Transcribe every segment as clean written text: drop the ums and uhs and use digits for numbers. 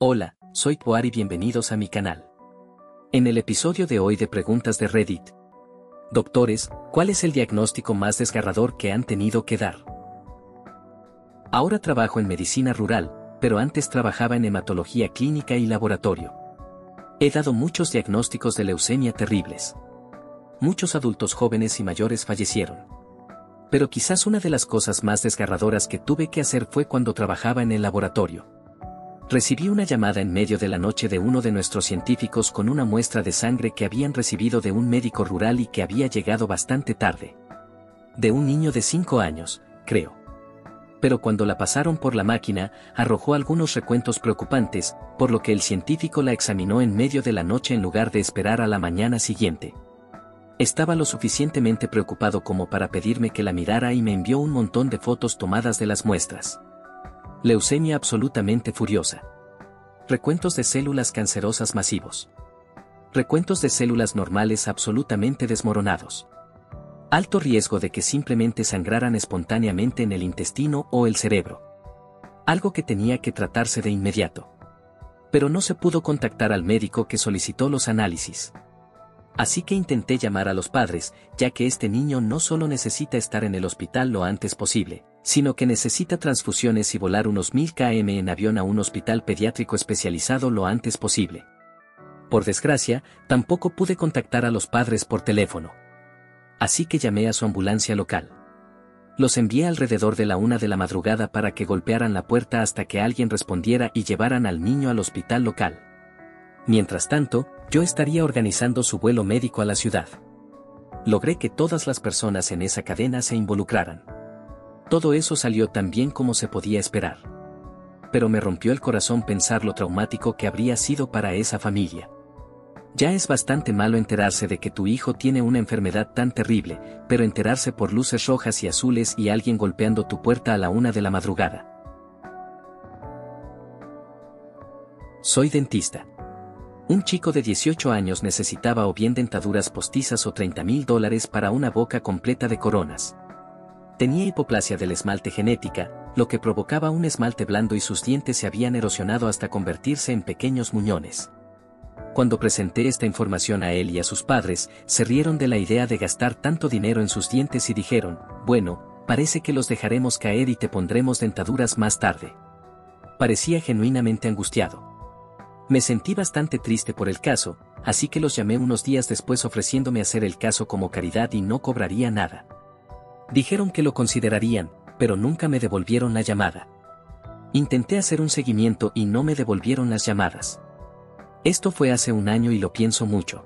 Hola, soy Poar y bienvenidos a mi canal. En el episodio de hoy de preguntas de Reddit. Doctores, ¿cuál es el diagnóstico más desgarrador que han tenido que dar? Ahora trabajo en medicina rural, pero antes trabajaba en hematología clínica y laboratorio. He dado muchos diagnósticos de leucemia terribles. Muchos adultos jóvenes y mayores fallecieron. Pero quizás una de las cosas más desgarradoras que tuve que hacer fue cuando trabajaba en el laboratorio. Recibí una llamada en medio de la noche de uno de nuestros científicos con una muestra de sangre que habían recibido de un médico rural y que había llegado bastante tarde. De un niño de 5 años, creo. Pero cuando la pasaron por la máquina, arrojó algunos recuentos preocupantes, por lo que el científico la examinó en medio de la noche en lugar de esperar a la mañana siguiente. Estaba lo suficientemente preocupado como para pedirme que la mirara y me envió un montón de fotos tomadas de las muestras. Leucemia absolutamente furiosa. Recuentos de células cancerosas masivos. Recuentos de células normales absolutamente desmoronados. Alto riesgo de que simplemente sangraran espontáneamente en el intestino o el cerebro. Algo que tenía que tratarse de inmediato. Pero no se pudo contactar al médico que solicitó los análisis. Así que intenté llamar a los padres, ya que este niño no solo necesita estar en el hospital lo antes posible, sino que necesita transfusiones y volar unos 1000 km en avión a un hospital pediátrico especializado lo antes posible. Por desgracia, tampoco pude contactar a los padres por teléfono. Así que llamé a su ambulancia local. Los envié alrededor de la 1 de la madrugada para que golpearan la puerta hasta que alguien respondiera y llevaran al niño al hospital local. Mientras tanto, yo estaría organizando su vuelo médico a la ciudad. Logré que todas las personas en esa cadena se involucraran. Todo eso salió tan bien como se podía esperar. Pero me rompió el corazón pensar lo traumático que habría sido para esa familia. Ya es bastante malo enterarse de que tu hijo tiene una enfermedad tan terrible, pero enterarse por luces rojas y azules y alguien golpeando tu puerta a la 1 de la madrugada. Soy dentista. Un chico de 18 años necesitaba o bien dentaduras postizas o $30,000 para una boca completa de coronas. Tenía hipoplasia del esmalte genética, lo que provocaba un esmalte blando y sus dientes se habían erosionado hasta convertirse en pequeños muñones. Cuando presenté esta información a él y a sus padres, se rieron de la idea de gastar tanto dinero en sus dientes y dijeron, bueno, parece que los dejaremos caer y te pondremos dentaduras más tarde. Parecía genuinamente angustiado. Me sentí bastante triste por el caso, así que los llamé unos días después ofreciéndome hacer el caso como caridad y no cobraría nada. Dijeron que lo considerarían, pero nunca me devolvieron la llamada. Intenté hacer un seguimiento y no me devolvieron las llamadas. Esto fue hace un año y lo pienso mucho.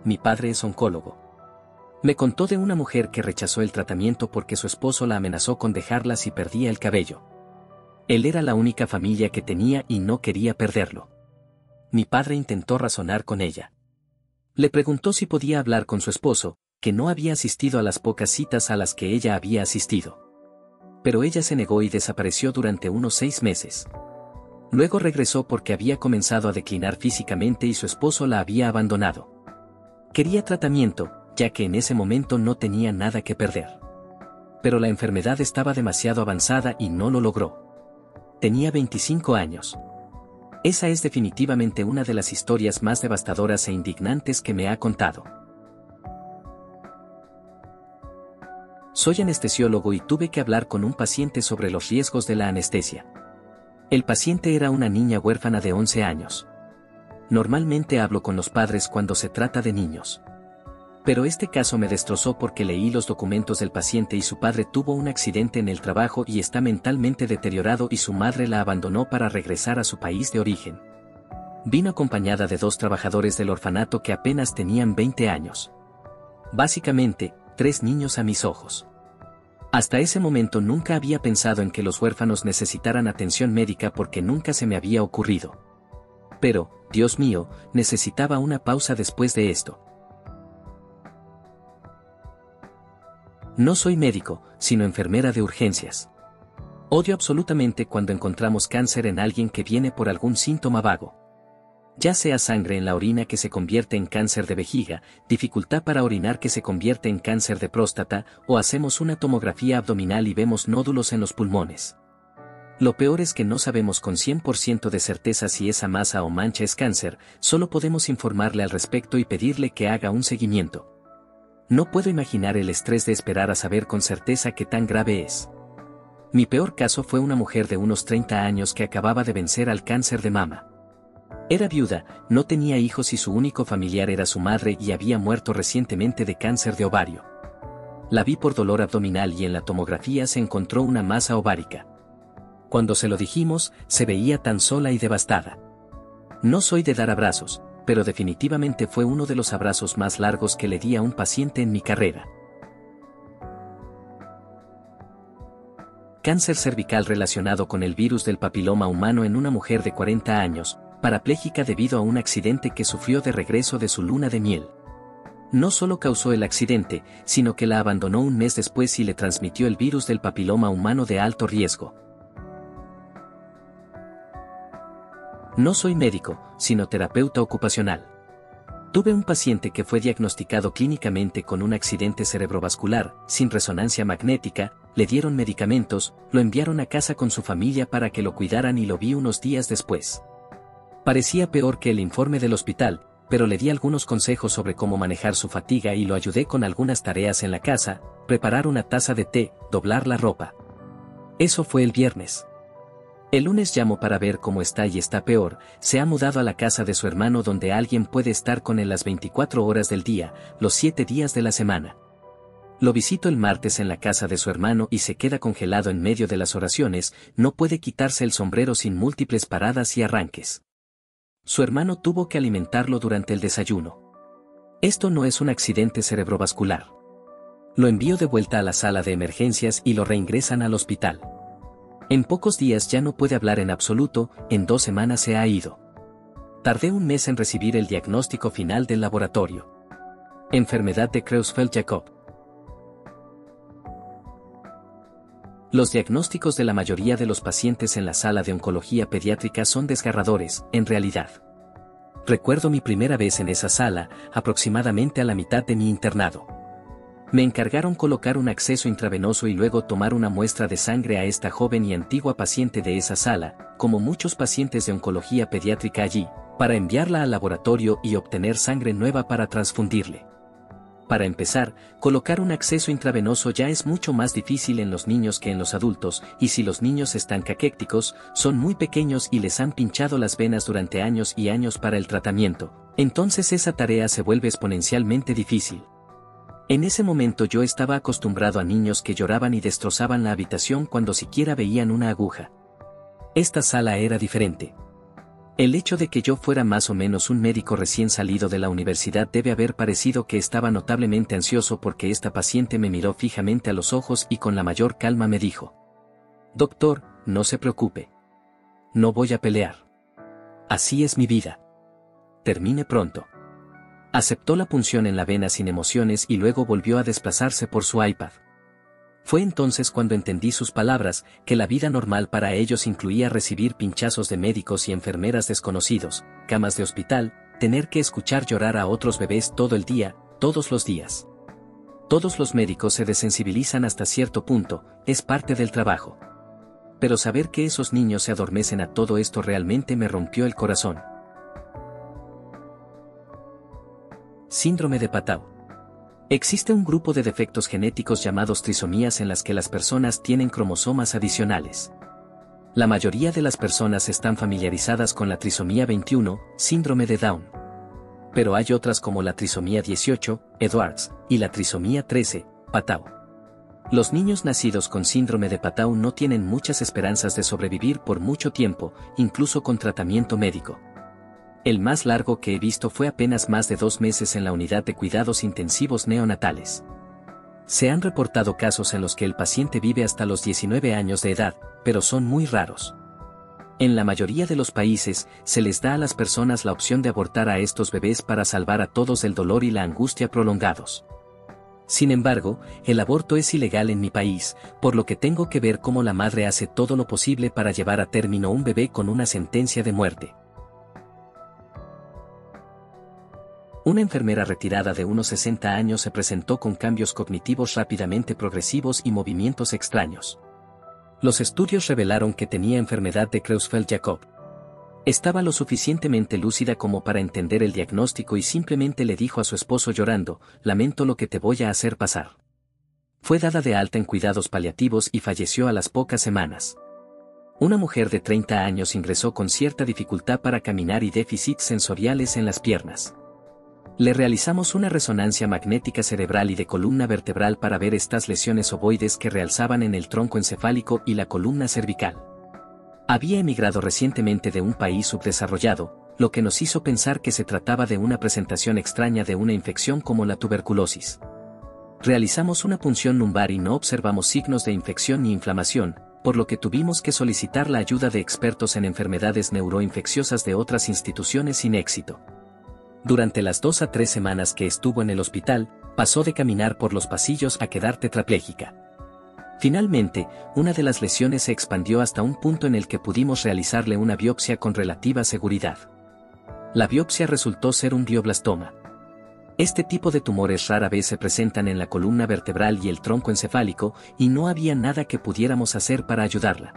Mi padre es oncólogo. Me contó de una mujer que rechazó el tratamiento porque su esposo la amenazó con dejarla si perdía el cabello. Él era la única familia que tenía y no quería perderlo. Mi padre intentó razonar con ella. Le preguntó si podía hablar con su esposo, que no había asistido a las pocas citas a las que ella había asistido. Pero ella se negó y desapareció durante unos 6 meses. Luego regresó porque había comenzado a declinar físicamente y su esposo la había abandonado. Quería tratamiento, ya que en ese momento no tenía nada que perder. Pero la enfermedad estaba demasiado avanzada y no lo logró. Tenía 25 años. Esa es definitivamente una de las historias más devastadoras e indignantes que me ha contado. Soy anestesiólogo y tuve que hablar con un paciente sobre los riesgos de la anestesia. El paciente era una niña huérfana de 11 años. Normalmente hablo con los padres cuando se trata de niños. Pero este caso me destrozó porque leí los documentos del paciente y su padre tuvo un accidente en el trabajo y está mentalmente deteriorado y su madre la abandonó para regresar a su país de origen. Vino acompañada de 2 trabajadores del orfanato que apenas tenían 20 años. Básicamente, 3 niños a mis ojos. Hasta ese momento nunca había pensado en que los huérfanos necesitaran atención médica porque nunca se me había ocurrido. Pero, Dios mío, necesitaba una pausa después de esto. No soy médico, sino enfermera de urgencias. Odio absolutamente cuando encontramos cáncer en alguien que viene por algún síntoma vago. Ya sea sangre en la orina que se convierte en cáncer de vejiga, dificultad para orinar que se convierte en cáncer de próstata, o hacemos una tomografía abdominal y vemos nódulos en los pulmones. Lo peor es que no sabemos con 100% de certeza si esa masa o mancha es cáncer, solo podemos informarle al respecto y pedirle que haga un seguimiento. No puedo imaginar el estrés de esperar a saber con certeza qué tan grave es. Mi peor caso fue una mujer de unos 30 años que acababa de vencer al cáncer de mama. Era viuda, no tenía hijos y su único familiar era su madre y había muerto recientemente de cáncer de ovario. La vi por dolor abdominal y en la tomografía se encontró una masa ovárica. Cuando se lo dijimos, se veía tan sola y devastada. No soy de dar abrazos, pero definitivamente fue uno de los abrazos más largos que le di a un paciente en mi carrera. Cáncer cervical relacionado con el virus del papiloma humano en una mujer de 40 años, parapléjica debido a un accidente que sufrió de regreso de su luna de miel. No solo causó el accidente, sino que la abandonó un mes después y le transmitió el virus del papiloma humano de alto riesgo. No soy médico, sino terapeuta ocupacional. Tuve un paciente que fue diagnosticado clínicamente con un accidente cerebrovascular, sin resonancia magnética, le dieron medicamentos, lo enviaron a casa con su familia para que lo cuidaran y lo vi unos días después. Parecía peor que el informe del hospital, pero le di algunos consejos sobre cómo manejar su fatiga y lo ayudé con algunas tareas en la casa, preparar una taza de té, doblar la ropa. Eso fue el viernes. El lunes llamo para ver cómo está y está peor, se ha mudado a la casa de su hermano donde alguien puede estar con él las 24 horas del día, los 7 días de la semana. Lo visito el martes en la casa de su hermano y se queda congelado en medio de las oraciones, no puede quitarse el sombrero sin múltiples paradas y arranques. Su hermano tuvo que alimentarlo durante el desayuno. Esto no es un accidente cerebrovascular. Lo envío de vuelta a la sala de emergencias y lo reingresan al hospital. En pocos días ya no puede hablar en absoluto, en 2 semanas se ha ido. Tardé un mes en recibir el diagnóstico final del laboratorio. Enfermedad de Creutzfeldt-Jakob. Los diagnósticos de la mayoría de los pacientes en la sala de oncología pediátrica son desgarradores, en realidad. Recuerdo mi primera vez en esa sala, aproximadamente a la mitad de mi internado. Me encargaron colocar un acceso intravenoso y luego tomar una muestra de sangre a esta joven y antigua paciente de esa sala, como muchos pacientes de oncología pediátrica allí, para enviarla al laboratorio y obtener sangre nueva para transfundirle. Para empezar, colocar un acceso intravenoso ya es mucho más difícil en los niños que en los adultos, y si los niños están caquécticos, son muy pequeños y les han pinchado las venas durante años y años para el tratamiento, entonces esa tarea se vuelve exponencialmente difícil. En ese momento yo estaba acostumbrado a niños que lloraban y destrozaban la habitación cuando siquiera veían una aguja. Esta sala era diferente. El hecho de que yo fuera más o menos un médico recién salido de la universidad debe haber parecido que estaba notablemente ansioso porque esta paciente me miró fijamente a los ojos y con la mayor calma me dijo: «Doctor, no se preocupe. No voy a pelear. Así es mi vida. Termine pronto». Aceptó la punción en la vena sin emociones y luego volvió a desplazarse por su iPad. Fue entonces cuando entendí sus palabras, que la vida normal para ellos incluía recibir pinchazos de médicos y enfermeras desconocidos, camas de hospital, tener que escuchar llorar a otros bebés todo el día, todos los días. Todos los médicos se desensibilizan hasta cierto punto, es parte del trabajo. Pero saber que esos niños se adormecen a todo esto realmente me rompió el corazón. Síndrome de Patau. Existe un grupo de defectos genéticos llamados trisomías en las que las personas tienen cromosomas adicionales. La mayoría de las personas están familiarizadas con la trisomía 21, síndrome de Down. Pero hay otras como la trisomía 18, Edwards, y la trisomía 13, Patau. Los niños nacidos con síndrome de Patau no tienen muchas esperanzas de sobrevivir por mucho tiempo, incluso con tratamiento médico. El más largo que he visto fue apenas más de 2 meses en la unidad de cuidados intensivos neonatales. Se han reportado casos en los que el paciente vive hasta los 19 años de edad, pero son muy raros. En la mayoría de los países, se les da a las personas la opción de abortar a estos bebés para salvar a todos del dolor y la angustia prolongados. Sin embargo, el aborto es ilegal en mi país, por lo que tengo que ver cómo la madre hace todo lo posible para llevar a término un bebé con una sentencia de muerte. Una enfermera retirada de unos 60 años se presentó con cambios cognitivos rápidamente progresivos y movimientos extraños. Los estudios revelaron que tenía enfermedad de Creutzfeldt-Jakob. Estaba lo suficientemente lúcida como para entender el diagnóstico y simplemente le dijo a su esposo llorando: lamento lo que te voy a hacer pasar. Fue dada de alta en cuidados paliativos y falleció a las pocas semanas. Una mujer de 30 años ingresó con cierta dificultad para caminar y déficits sensoriales en las piernas. Le realizamos una resonancia magnética cerebral y de columna vertebral para ver estas lesiones ovoides que realzaban en el tronco encefálico y la columna cervical. Había emigrado recientemente de un país subdesarrollado, lo que nos hizo pensar que se trataba de una presentación extraña de una infección como la tuberculosis. Realizamos una punción lumbar y no observamos signos de infección ni inflamación, por lo que tuvimos que solicitar la ayuda de expertos en enfermedades neuroinfecciosas de otras instituciones sin éxito. Durante las 2 a 3 semanas que estuvo en el hospital, pasó de caminar por los pasillos a quedar tetrapléjica. Finalmente, una de las lesiones se expandió hasta un punto en el que pudimos realizarle una biopsia con relativa seguridad. La biopsia resultó ser un glioblastoma. Este tipo de tumores rara vez se presentan en la columna vertebral y el tronco encefálico, y no había nada que pudiéramos hacer para ayudarla.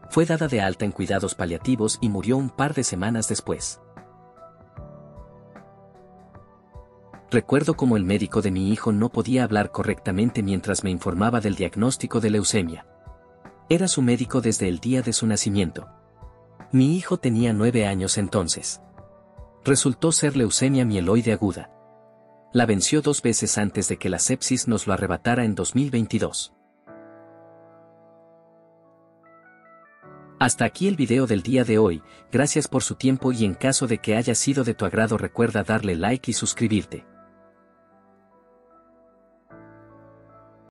Fue dada de alta en cuidados paliativos y murió un par de semanas después. Recuerdo cómo el médico de mi hijo no podía hablar correctamente mientras me informaba del diagnóstico de leucemia. Era su médico desde el día de su nacimiento. Mi hijo tenía 9 años entonces. Resultó ser leucemia mieloide aguda. La venció 2 veces antes de que la sepsis nos lo arrebatara en 2022. Hasta aquí el video del día de hoy, gracias por su tiempo y en caso de que haya sido de tu agrado recuerda darle like y suscribirte.